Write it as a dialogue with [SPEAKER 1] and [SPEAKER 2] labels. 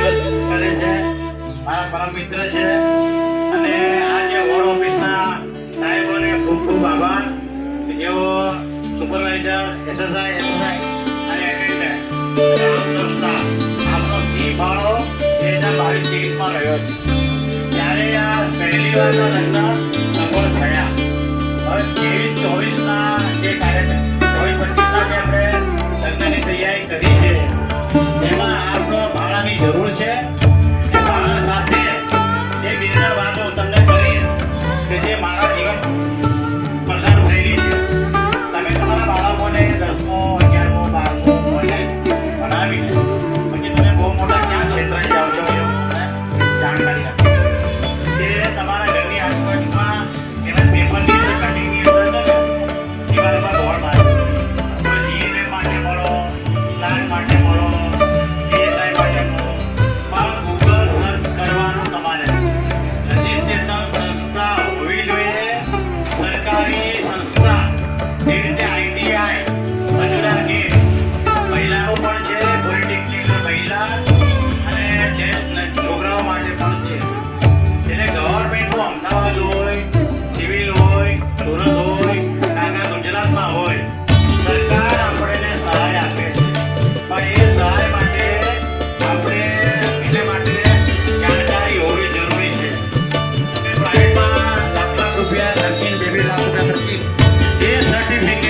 [SPEAKER 1] કરે છે, મારા પરમ મિત્ર છે અને આ જે વોર્ડ ઓફિસના સાહેબોને ખૂબ ખૂબ આભાર કે જેઓ સુપરવાઇઝર એસએસઆઈ અને એટેન્ડન્ટ અને આપનો સ્ટાફ આપનો સી ફાળો 2022-23માં રહ્યો છે. ત્યારે આ પહેલી વારના લગ્ન સફળ થયા. હવે 23-24ના જે કાર્યક્રમ 24-25ના જે આપણે લગ્નની તૈયારી કરી છે એમાં આપનો ભાડાની જરૂર છે. એ ભાડા સાથે જે બે વાતો તમને કરીશ કે જે મારા જીવન પસાર થયેલી છે. તમે તમારા બાળકોને 10મો 11મો 12મો ભણાવી પછી તમે બહુ મોટા ક્યાં ક્ષેત્રે જાઓ છો એ જાણકારી આપો કે તમારા ઘરની આજુબાજુમાં એના પેપરની અંદર કટિંગની અંદર દિવાલમાં બોર્ડ મારો જીએનએમ માટે મળો, પ્લાન માટે મળો, એએસઆઈ માટે મળો, પણ ગૂગલ સર્ચ કરવાનું તમારે. રજિસ્ટ્રેશન સંસ્થા હોવી જોઈએ, સરકારી સંસ્થા, જે રીતે આઈટીઆઈ મજૂરા ગેટ મહિલાઓ પણ છે, પોલિટેકનિક મહિલા અને જેન્ટ્સ છોકરાઓ માટે પણ છે. એટલે ગવર્મેન્ટનું અમદાવાદ હોય, સિવિલ હોય, સુરત હોય, આખા ગુજરાતમાં હોય, સરકાર આપણને સહાય આપે છે. પણ એ સહાય માટે આપણે એને માટે જાણકારી હોવી જરૂરી છે. પ્રાઇવેટમાં લાખ રૂપિયા 30-32 લાખ રૂપિયા જે સર્ટિફિકેટ